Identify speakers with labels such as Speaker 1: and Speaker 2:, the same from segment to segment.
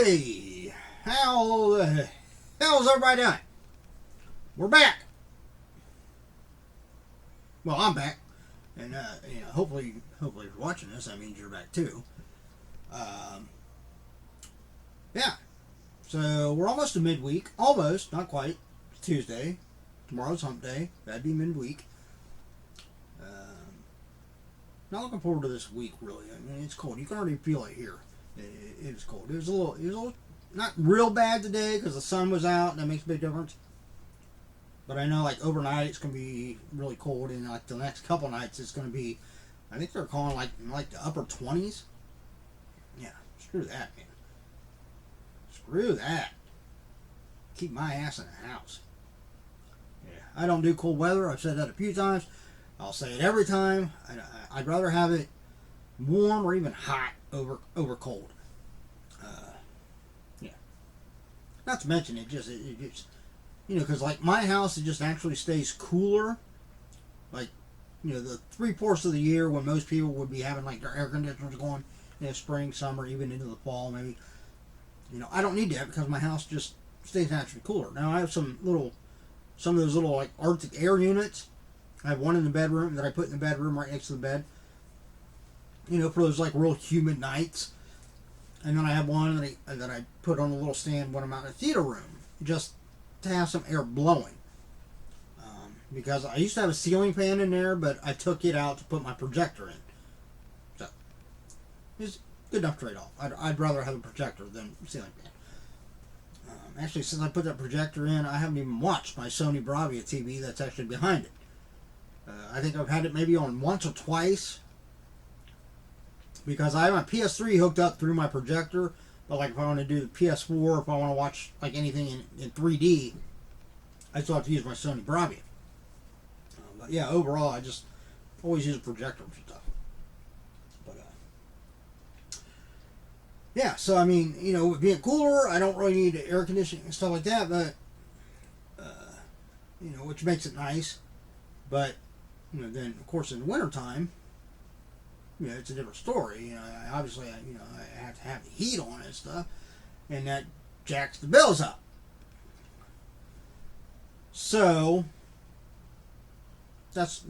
Speaker 1: Hey, how the hell's everybody doing? We're back. Well, I'm back, and hopefully if you're watching this, that means you're back too. Yeah. So we're almost to midweek. Almost, not quite. It's Tuesday. Tomorrow's hump day. That'd be midweek. Not looking forward to this week really. I mean, it's cold. You can already feel it here. It is cold. It was a little not real bad today because the sun was out and that makes a big difference. But I know like overnight it's gonna be really cold, and like the next couple nights it's gonna be, I think they're calling like the upper 20s. Yeah, screw that, man. Screw that. Keep my ass in the house. Yeah, I don't do cold weather. I've said that a few times. I'll say it every time. I'd rather have it warm or even hot over cold. Yeah. Not to mention it just because like my house, it just actually stays cooler. Like, the 3/4 of the year when most people would be having like their air conditioners going, spring, summer, even into the fall maybe. I don't need that because my house just stays naturally cooler. Now I have some of those little like Arctic air units. I have one in the bedroom that I put in the bedroom right next to the bed. For those like real humid nights. And then I have one that I put on a little stand when I'm out in the theater room, just to have some air blowing. Because I used to have a ceiling fan in there, but I took it out to put my projector in. So it's good enough trade-off. I'd rather have a projector than a ceiling fan. Actually, since I put that projector in, I haven't even watched my Sony Bravia TV that's actually behind it. I think I've had it maybe on once or twice. Because I have my PS3 hooked up through my projector. But like if I want to do the PS4, if I want to watch like anything in 3D, I still have to use my Sony Bravia. But yeah, overall, I just always use a projector for stuff. But yeah, so I mean, with being cooler, I don't really need air conditioning and stuff like that. But which makes it nice. But then of course in the wintertime, it's a different story. Obviously, I have to have the heat on and stuff, and that jacks the bills up. So that's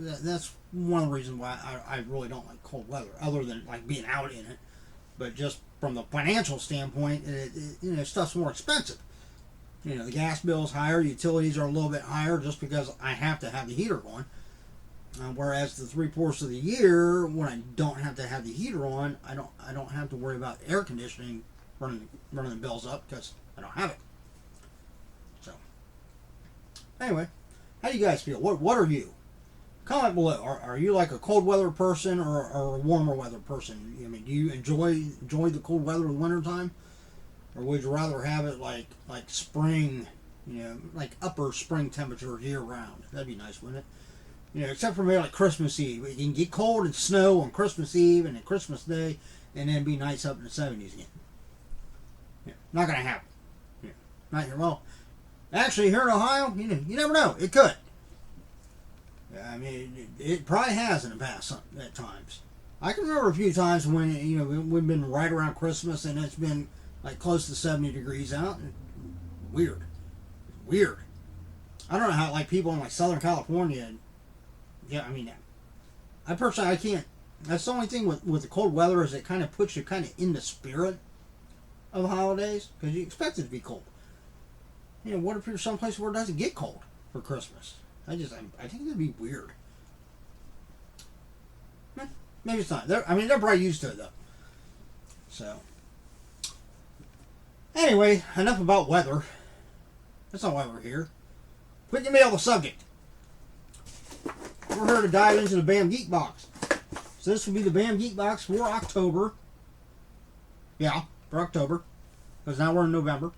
Speaker 1: one of the reasons why I really don't like cold weather, other than like being out in it. But just from the financial standpoint, stuff's more expensive. The gas bill's higher, utilities are a little bit higher, just because I have to have the heater going. Whereas the 3/4 of the year, when I don't have to have the heater on, I don't have to worry about air conditioning running the bills up because I don't have it. So anyway, how do you guys feel? What are you? Comment below. Are you like a cold weather person or a warmer weather person? I mean, do you enjoy the cold weather in the wintertime, or would you rather have it like spring, like upper spring temperatures year round? That'd be nice, wouldn't it? Except for maybe like Christmas Eve. It can get cold and snow on Christmas Eve and then Christmas Day, and then be nice up in the 70s again. Yeah, not going to happen. Yeah, not here. Well, actually, here in Ohio, you never know. It could. I mean, it probably has in the past at times. I can remember a few times when, we've been right around Christmas and it's been like close to 70 degrees out. Weird. I don't know how like people in like Southern California. Yeah, I mean, I can't. That's the only thing with the cold weather is it kind of puts you kind of in the spirit of the holidays because you expect it to be cold. What if you're someplace where it doesn't get cold for Christmas? I think it'd be weird. Maybe it's not. They're probably used to it though. So, anyway, enough about weather. That's not why we're here. Quit giving me all the subject. We're here to dive into the Bam Geek box. So this will be the Bam Geek box for October. Yeah, for October. Because now we're in November.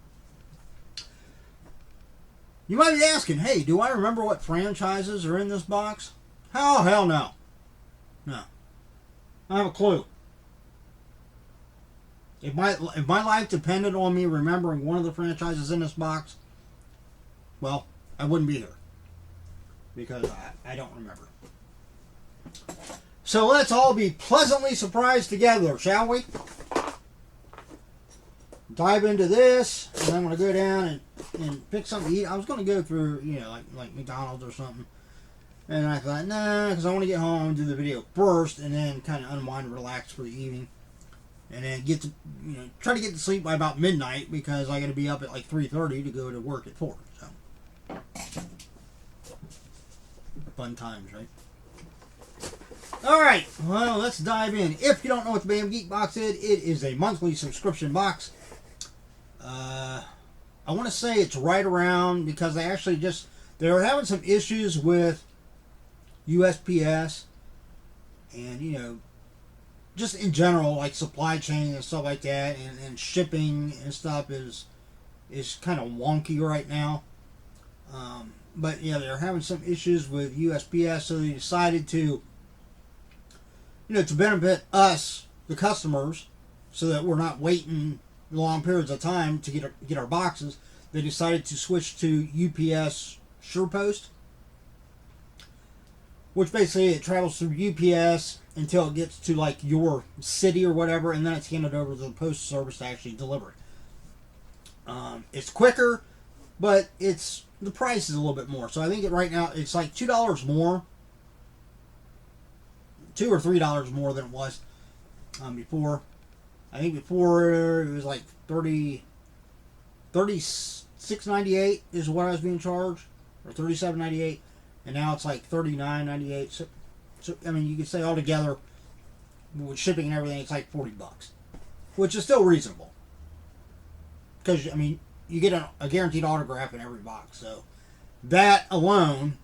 Speaker 1: You might be asking, hey, do I remember what franchises are in this box? Oh, hell no. No. I don't have a clue. If my life depended on me remembering one of the franchises in this box, well, I wouldn't be here. Because I don't remember. So let's all be pleasantly surprised together, shall we? dive into this, and I'm going to go down and pick something to eat. I was going to go through, you know, like McDonald's or something. And I thought, nah, because I want to get home and do the video first, and then kind of unwind and relax for the evening. And then get to, you know, try to get to sleep by about midnight, because I got to be up at like 3:30 to go to work at 4. So, fun times, right? All right, well, let's dive in. If you don't know what the Bam Geek box is, it is a monthly subscription box. I want to say it's right around, because they actually they're having some issues with USPS and, you know, just in general, like supply chain and stuff like that, and shipping and stuff is kind of wonky right now. But yeah, they're having some issues with USPS, so they decided to, you know, to benefit us, the customers, so that we're not waiting long periods of time to get our boxes. They decided to switch to UPS SurePost, which basically it travels through UPS until it gets to like your city or whatever, and then it's handed over to the postal service to actually deliver it. It's quicker, but the price is a little bit more. So I think right now it's like $2 more, $2 or $3 more than it was before. I think before it was like $36.98 is what I was being charged, or $37.98, and now it's like $39.98. So I mean, you could say altogether with shipping and everything, it's like $40, which is still reasonable. Because I mean, you get a guaranteed autograph in every box, so that alone,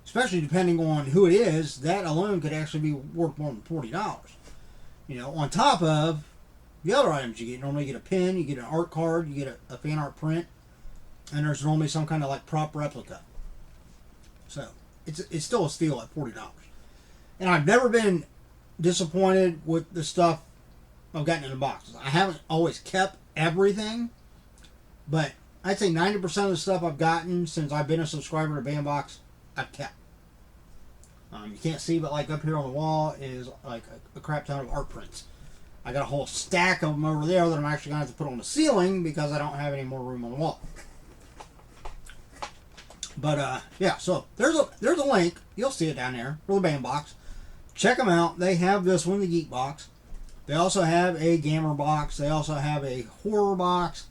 Speaker 1: especially depending on who it is, that alone could actually be worth more than $40. You know, on top of the other items you get. Normally you get a pin, you get an art card, you get a fan art print, and there's normally some kind of like prop replica. So it's still a steal at $40. And I've never been disappointed with the stuff I've gotten in the boxes. I haven't always kept everything, but I'd say 90% of the stuff I've gotten since I've been a subscriber to Bam Box, I've kept. You can't see, but like up here on the wall is like a crap ton of art prints. I got a whole stack of them over there that I'm actually going to have to put on the ceiling because I don't have any more room on the wall. But yeah, so there's a link. You'll see it down there for the Bam Box. Check them out. They have this one, the Geek Box. They also have a Gamer Box. They also have a Horror Box.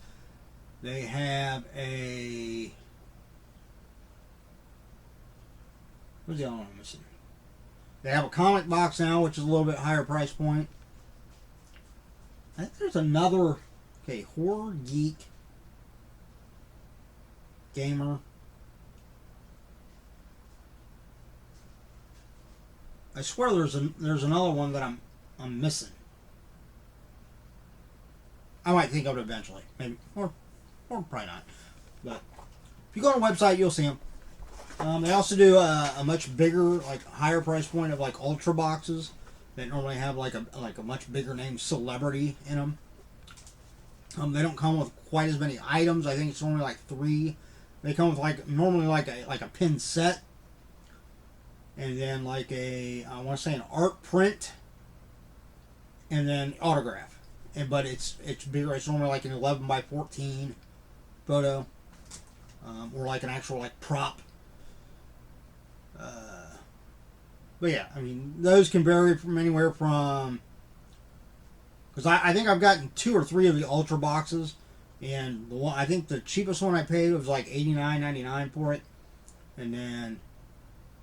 Speaker 1: They have a... What's the other one I'm missing? They have a comic box now, which is a little bit higher price point. I think there's another... Okay, Horror, Geek, Gamer. I swear there's another one that I'm missing. I might think of it eventually, maybe, or probably not. But if you go on the website, you'll see them. They also do a much bigger, like higher price point of like ultra boxes that normally have like a much bigger name celebrity in them. They don't come with quite as many items. I think it's only like 3. They come with normally like a pin set, and then like I want to say an art print, and then autograph. But it's bigger. It's normally like an 11 by 14 photo, or like an actual like prop. But yeah, I mean, those can vary from anywhere from, because I think I've gotten 2 or 3 of the ultra boxes, and the one, I think the cheapest one I paid was like $89.99 for it, and then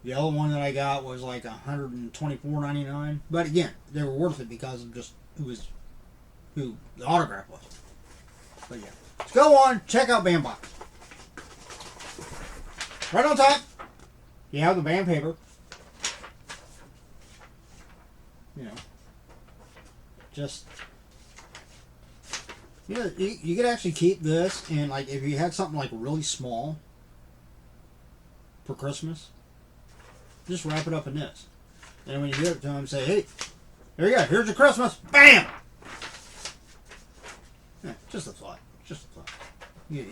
Speaker 1: the other one that I got was like $124.99. But again, they were worth it because of just who the autograph was. But yeah, let's go on, check out Bam Box. Right on top, you have the Bam paper. You know, just, you know, you could actually keep this, and like if you had something like really small for Christmas, just wrap it up in this. And when you give it to them, say, hey, here you go, here's your Christmas, bam! Yeah, just a thought. Just a thought. You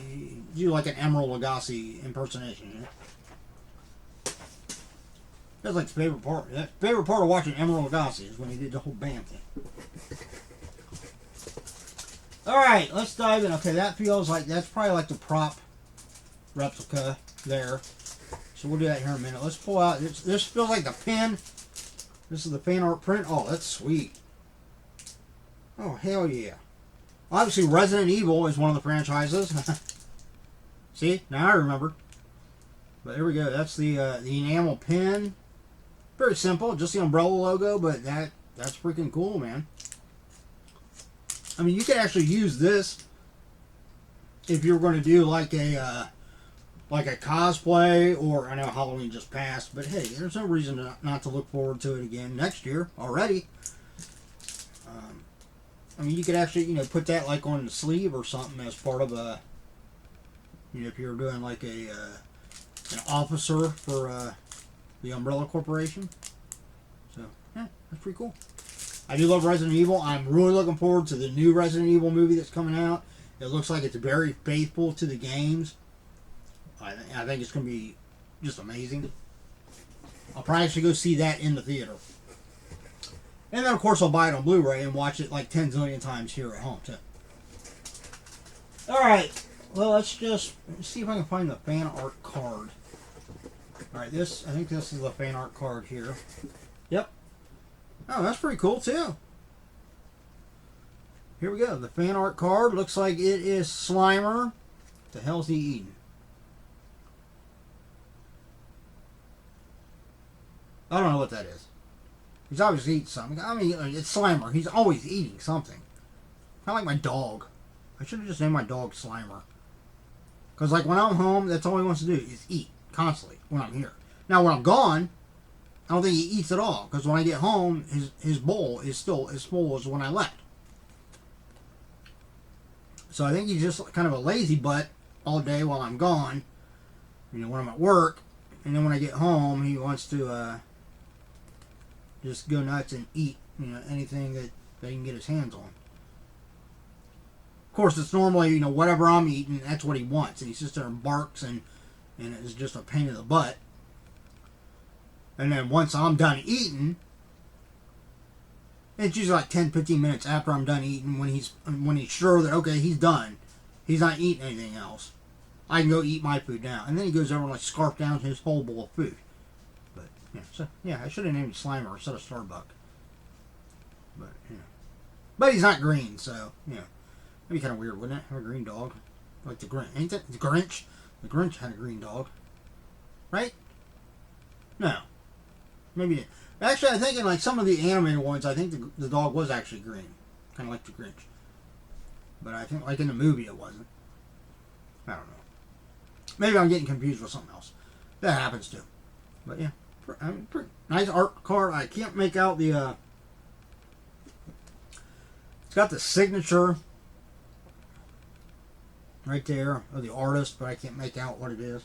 Speaker 1: do like an Emerald Lagasse impersonation, you know? That's like the favorite part. The favorite part of watching Emerald Lagasse is when he did the whole Bam thing. All right, let's dive in. Okay, that feels like that's probably like the prop replica there. So we'll do that here in a minute. Let's pull out. This feels like the pin. This is the fan art print. Oh, that's sweet. Oh, hell yeah. Obviously, Resident Evil is one of the franchises. See, now I remember. But there we go. That's the enamel pin. Very simple, just the Umbrella logo, but that's freaking cool, man. I mean, you could actually use this if you're going to do like a cosplay, or I know Halloween just passed, but hey, there's no reason not to look forward to it again next year already. I mean, you could actually, put that like on the sleeve or something as part of a, if you're doing like an officer for the Umbrella Corporation. So, yeah, that's pretty cool. I do love Resident Evil. I'm really looking forward to the new Resident Evil movie that's coming out. It looks like it's very faithful to the games. I think it's going to be just amazing. I'll probably actually go see that in the theater. And then, of course, I'll buy it on Blu-ray and watch it like 10 zillion times here at home, too. Alright, well, let's see if I can find the fan art card. Alright, I think this is the fan art card here. Yep. Oh, that's pretty cool, too. Here we go. The fan art card looks like it is Slimer. What the hell's he eating? I don't know what that is. He's obviously eating something. I mean, it's Slimer. He's always eating something. Kind of like my dog. I should have just named my dog Slimer. Because, like, when I'm home, that's all he wants to do is eat constantly when I'm here. Now, when I'm gone, I don't think he eats at all. Because when I get home, his bowl is still as full as when I left. So I think he's just kind of a lazy butt all day while I'm gone. When I'm at work. And then when I get home, he wants to just go nuts and eat, anything that he can get his hands on. Of course, it's normally, whatever I'm eating, that's what he wants. And he sits there and barks, and it's just a pain in the butt. And then once I'm done eating, it's usually like 10-15 minutes after I'm done eating, when he's sure that, okay, he's done. He's not eating anything else. I can go eat my food now. And then he goes over and like scarf down his whole bowl of food. But yeah, I should have named it Slimer instead of Starbuck. But he's not green, so that'd be kind of weird, wouldn't it? Have a green dog, like the Grinch. Ain't that the Grinch? The Grinch had a green dog, right? No, maybe. Actually, I'm thinking like some of the animated ones. I think the dog was actually green, kind of like the Grinch. But I think like in the movie it wasn't. I don't know. Maybe I'm getting confused with something else. That happens too. But yeah, pretty nice art card. I can't make out the. It's got the signature right there of the artist, but I can't make out what it is.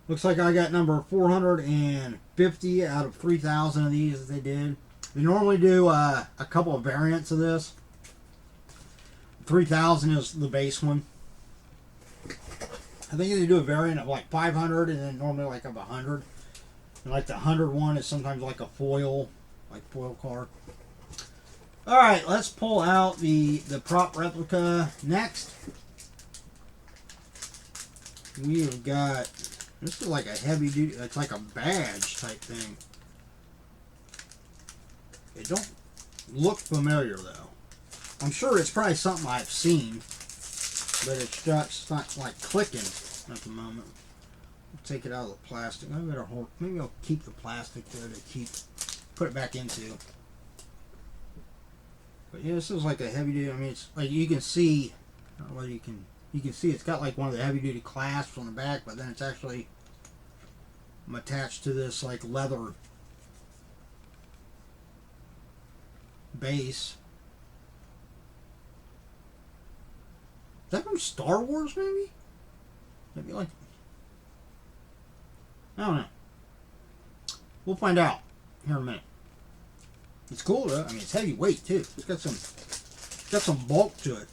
Speaker 1: Looks like I got number 450 out of 3,000 of these that they did. They normally do a couple of variants of this. 3,000 is the base one. I think they do a variant of like 500 and then normally like of 100. And like the 100 one is sometimes like a foil card. Alright, let's pull out the prop replica next. We've got, this is like a heavy duty, it's like a badge type thing. It don't look familiar though. I'm sure it's probably something I've seen, but it's not like clicking at the moment. I'll take it out of the plastic. Maybe I'll keep the plastic there to put it back into. But yeah, this is like a heavy duty. I mean, it's like you can see. I don't know whether you can see it's got like one of the heavy duty clasps on the back, but then it's actually attached to this like leather base. Is that from Star Wars, maybe? Maybe like... I don't know. We'll find out here in a minute. It's cool, though. I mean, it's heavyweight, too. It's got some bulk to it.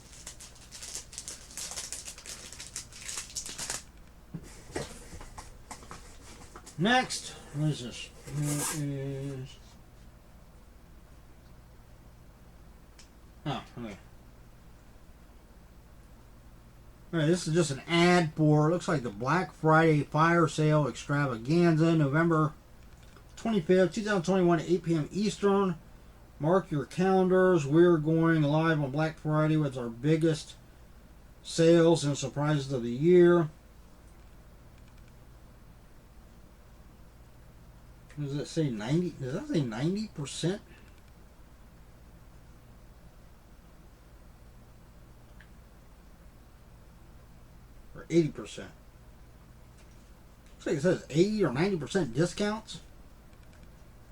Speaker 1: Next, what is this? Here is... Oh, okay. Alright, this is just an ad for, looks like the Black Friday Fire Sale Extravaganza, November 25th, 2021 at 8 p.m. Eastern. Mark your calendars. We're going live on Black Friday with our biggest sales and surprises of the year. Does it say 90? Does that say 90%? Or 80%? Looks like it says 80 or 90% discounts.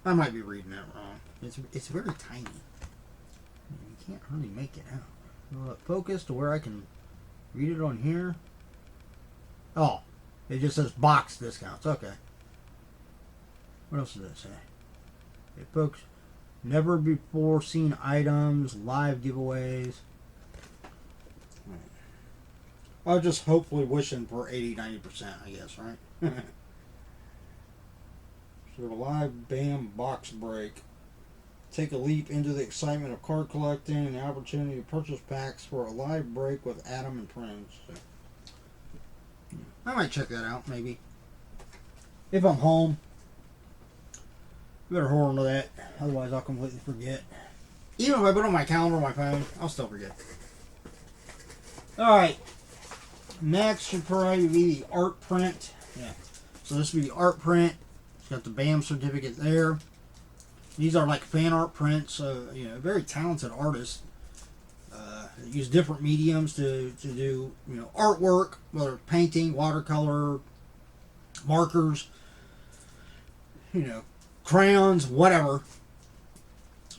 Speaker 1: I might be reading that wrong. It's very tiny. You can't really make it out. Will it focus to where I can read it on here? Oh, it just says box discounts. Okay. What else does it say? Hey, folks, never before seen items, live giveaways. I was just hopefully wishing for 80-90%, I guess, right? So a live Bam box break. Take a leap into the excitement of card collecting and the opportunity to purchase packs for a live break with Adam and friends. So, I might check that out, maybe. If I'm home. Better hold on to that, otherwise I'll completely forget. Even if I put it on my calendar on my phone, I'll still forget. Alright. Next should probably be the art print. Yeah. So this will be the art print. It's got the BAM certificate there. These are like fan art prints. Very talented artists. Use different mediums to do artwork, whether it's painting, watercolor, markers, crayons, whatever.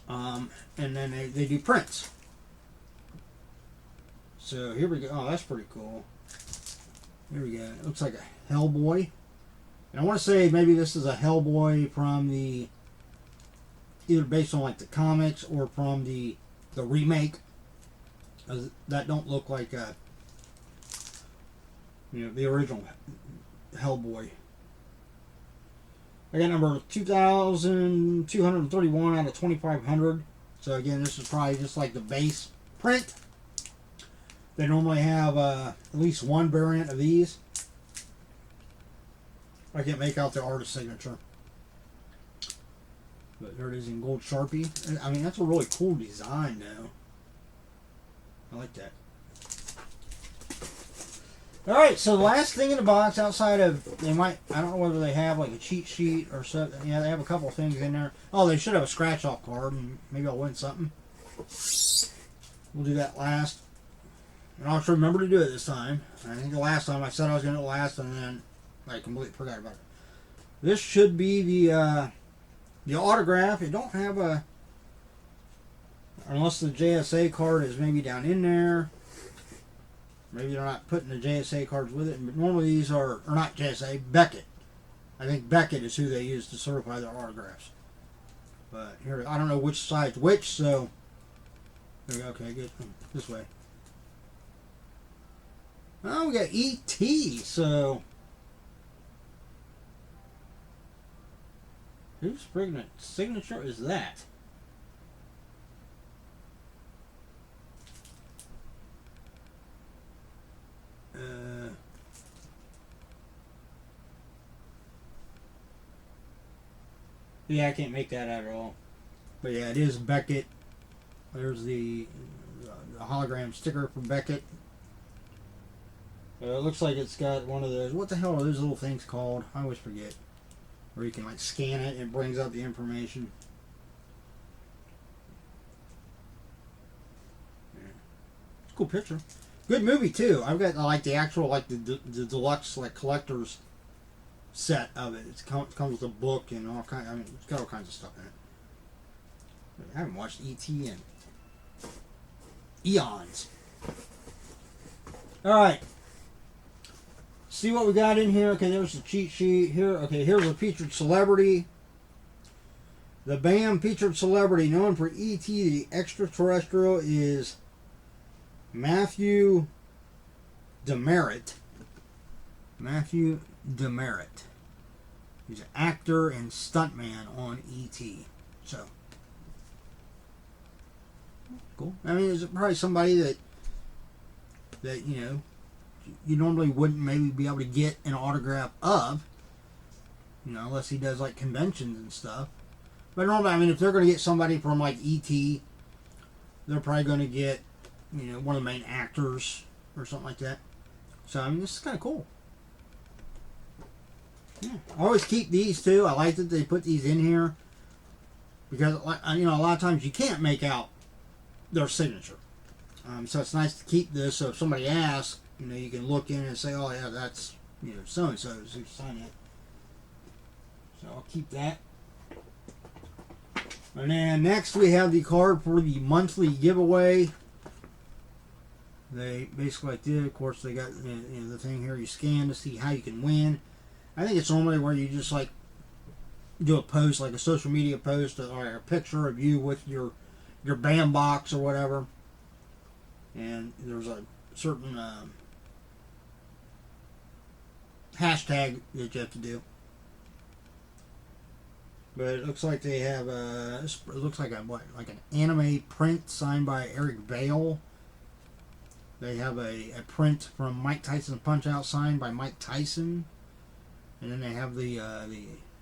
Speaker 1: And then they do prints. So here we go. Oh, that's pretty cool. Here we go. It looks like a Hellboy. And I want to say maybe this is a Hellboy from the, either based on like the comics or from the remake. That don't look like the original Hellboy. I got number 2,231 out of 2,500. So again, this is probably just like the base print. They normally have at least one variant of these. I can't make out the artist signature. But there it is in gold Sharpie. I mean, that's a really cool design now. I like that. Alright, so the last thing in the box outside of, I don't know whether they have like a cheat sheet or something. Yeah, they have a couple of things in there. Oh, they should have a scratch off card and maybe I'll win something. We'll do that last. And I'll have to remember to do it this time. I think the last time I said I was going to do it last and then I completely forgot about it. This should be the autograph. It don't have a, unless the JSA card is maybe down in there. Maybe they're not putting the JSA cards with it. But normally these are, or not JSA, Beckett. I think Beckett is who they use to certify their autographs. But here, I don't know which side's which, so there we go. Okay, good. This way. Oh, we got E.T., so whose friggin' signature is that? Yeah, I can't make that out at all. But yeah, it is Beckett. There's the hologram sticker for Beckett. It looks like it's got one of those. What the hell are those little things called? I always forget. Where you can like scan it and it brings up the information. Yeah. It's a cool picture. Good movie too. I've got like the actual like the deluxe like collector's set of it. It comes with a book and all kind. I mean, it's got all kinds of stuff in it. I haven't watched E.T. in eons. All right. See what we got in here. Okay, there's the cheat sheet here. Okay, here's a featured celebrity. The BAM featured celebrity known for E.T. the extraterrestrial is Matthew Demerit. Matthew Demerit. He's an actor and stuntman on E.T. So, cool. I mean, it's probably somebody that you normally wouldn't maybe be able to get an autograph of, unless he does like conventions and stuff. But normally, I mean, if they're going to get somebody from like ET, they're probably going to get one of the main actors or something like that. So I mean, this is kind of cool. Yeah. I always keep these too. I like that they put these in here because a lot of times you can't make out their signature. So it's nice to keep this. So if somebody asks, you can look in and say, "Oh yeah, that's so and so who signed it." So I'll keep that. And then next we have the card for the monthly giveaway. They basically like did. Of course, they got the thing here. You scan to see how you can win. I think it's normally where you just like do a post, like a social media post, or a picture of you with your Bam box or whatever. And there's a certain hashtag that you have to do. But it looks like they have it looks like like an anime print signed by Eric Vale. They have a print from Mike Tyson's Punch-Out signed by Mike Tyson. And then they have the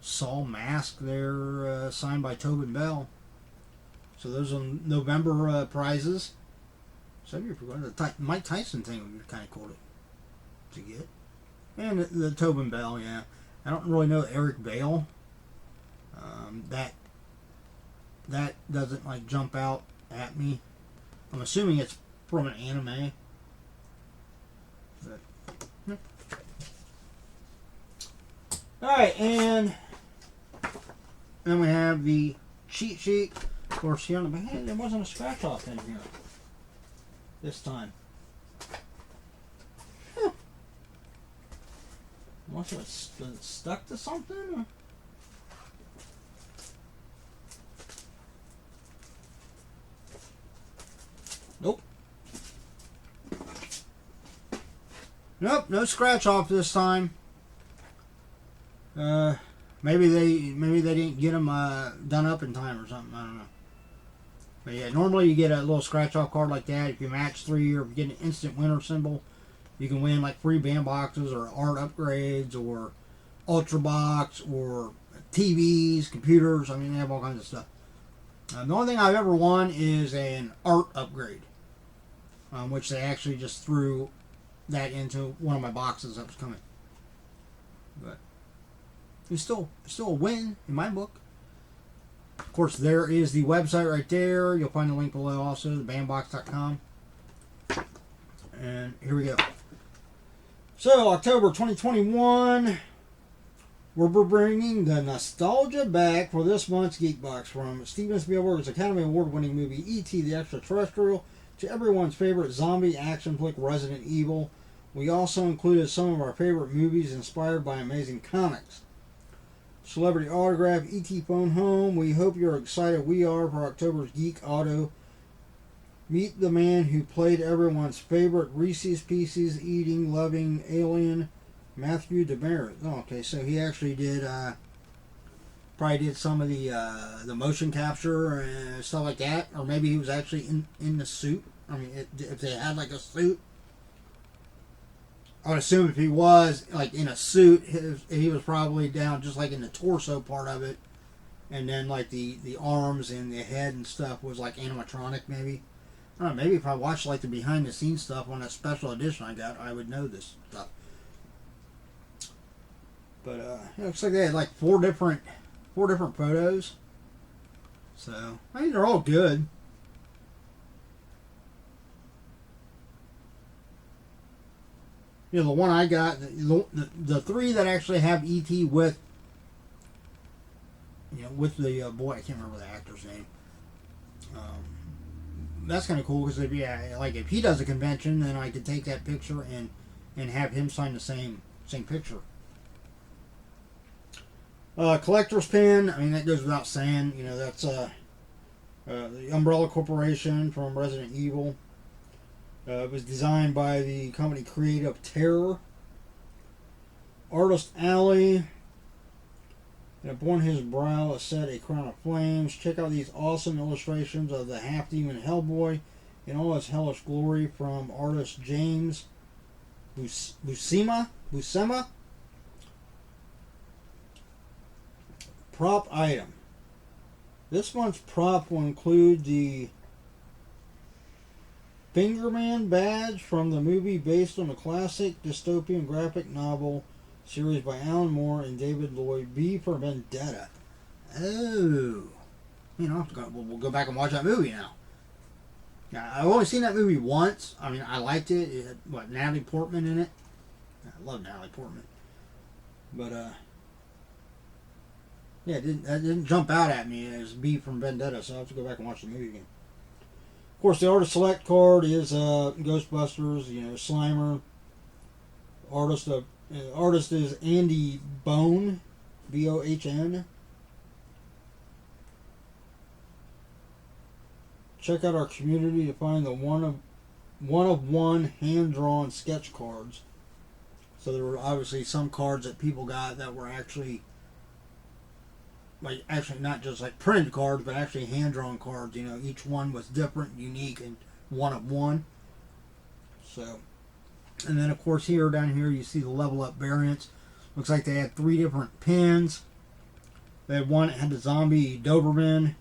Speaker 1: Saul mask there signed by Tobin Bell. So those are November prizes. So if you're going to the Mike Tyson thing would be kind of cool to get. And the Tobin Bell, yeah. I don't really know Eric Vale. That doesn't like jump out at me. I'm assuming it's from an anime. But, yeah. Alright, and then we have the cheat sheet. Of course, here on the back, there wasn't a scratch off in here this time. Huh. Was it stuck to something? Or? Nope. Nope, no scratch off this time. Maybe they didn't get them done up in time or something. I don't know. But yeah, normally you get a little scratch off card like that. If you match 3 or if you get an instant winner symbol, you can win like free band boxes or art upgrades or Ultra Box or TVs, computers. I mean, they have all kinds of stuff. The only thing I've ever won is an art upgrade, which they actually just threw that into one of my boxes that was coming. But it's still a win in my book. Of course, there is the website right there. You'll find the link below also, thebandbox.com. And here we go. So, October 2021, we're bringing the nostalgia back for this month's Geek Box, from Steven Spielberg's Academy Award-winning movie E.T. the Extraterrestrial to everyone's favorite zombie action flick Resident Evil. We also included some of our favorite movies inspired by amazing comics. Celebrity autograph, E.T. phone home. We hope you're excited. We are for October's Geek Auto. Meet the man who played everyone's favorite Reese's Pieces eating, loving alien, Matthew Demerit. Oh, okay, so he actually did, probably did some of the motion capture and stuff like that, or maybe he was actually in the suit. I mean, if they had like a suit, I would assume if he was like in a suit, he was probably down just like in the torso part of it, and then like the arms and the head and stuff was like animatronic maybe. I don't know, maybe if I watched like the behind the scenes stuff on that special edition I got, I would know this stuff. But it looks like they had like four different photos. So I mean, they're all good. The one I got, the 3 that actually have E.T. with, with the boy, I can't remember the actor's name. That's kind of cool because if he does a convention, then I could take that picture and have him sign the same picture. Collector's pin. I mean, that goes without saying. That's the Umbrella Corporation from Resident Evil. It was designed by the company Creative Terror. Artist Alley. And upon his brow is set a crown of flames. Check out these awesome illustrations of the half-demon Hellboy in all his hellish glory from artist James Buscema. Prop item. This month's prop will include the Fingerman badge from the movie based on the classic dystopian graphic novel series by Alan Moore and David Lloyd, B for Vendetta. Oh. We'll go back and watch that movie now. Yeah, I've only seen that movie once. I mean, I liked it. It had, Natalie Portman in it. I love Natalie Portman. But, yeah, that didn't jump out at me as B from Vendetta, so I'll have to go back and watch the movie again. Of course, the artist select card is Ghostbusters, Slimer. Artist is Andy Bohn, Bohn. Check out our community to find the one of one hand-drawn sketch cards. So there were obviously some cards that people got that were actually not just like printed cards, but actually hand-drawn cards. Each one was different, unique, and one of one. So, and then of course down here you see the level up variants. Looks like they had 3 different pins. They had one that had the zombie Doberman.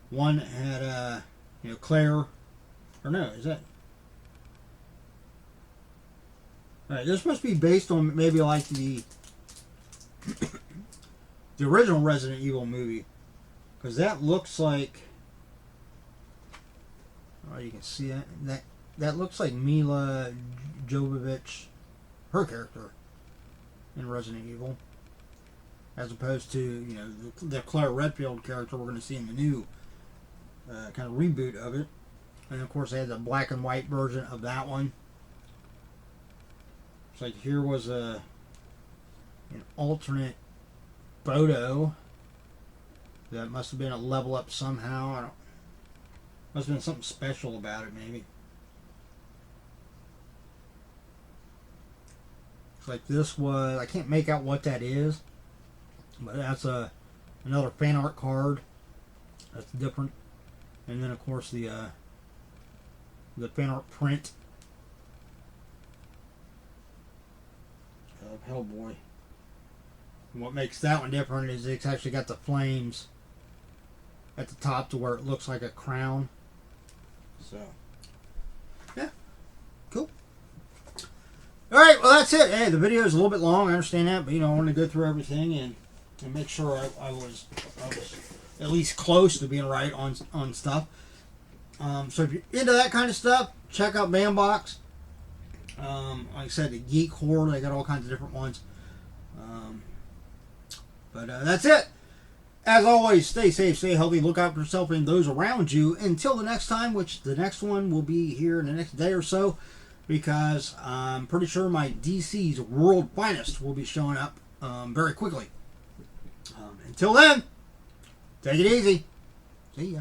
Speaker 1: One that had Claire, or no, is that? Alright, this must be based on maybe like the the original Resident Evil movie, because that looks like, you can see that looks like Mila Jovovich, her character in Resident Evil, as opposed to the Claire Redfield character we're going to see in the new kind of reboot of it. And of course they had the black and white version of that one. It's like here was an alternate photo that must have been a level up somehow. Must have been something special about it, maybe. It's like this was, I can't make out what that is, but that's another fan art card that's different. And then of course the fan art print of Hellboy. And what makes that one different is it's actually got the flames at the top to where it looks like a crown. So, yeah, cool. Alright, well that's it. Hey, the video is a little bit long, I understand that, but I wanted to go through everything and make sure I was at least close to being right on stuff. So if you're into that kind of stuff, check out Bam Box. Like I said, the Geek Horror, they got all kinds of different ones. But that's it. As always, stay safe, stay healthy, look out for yourself and those around you. Until the next time, which the next one will be here in the next day or so, because I'm pretty sure my DC's World Finest will be showing up very quickly. Until then, take it easy. See ya.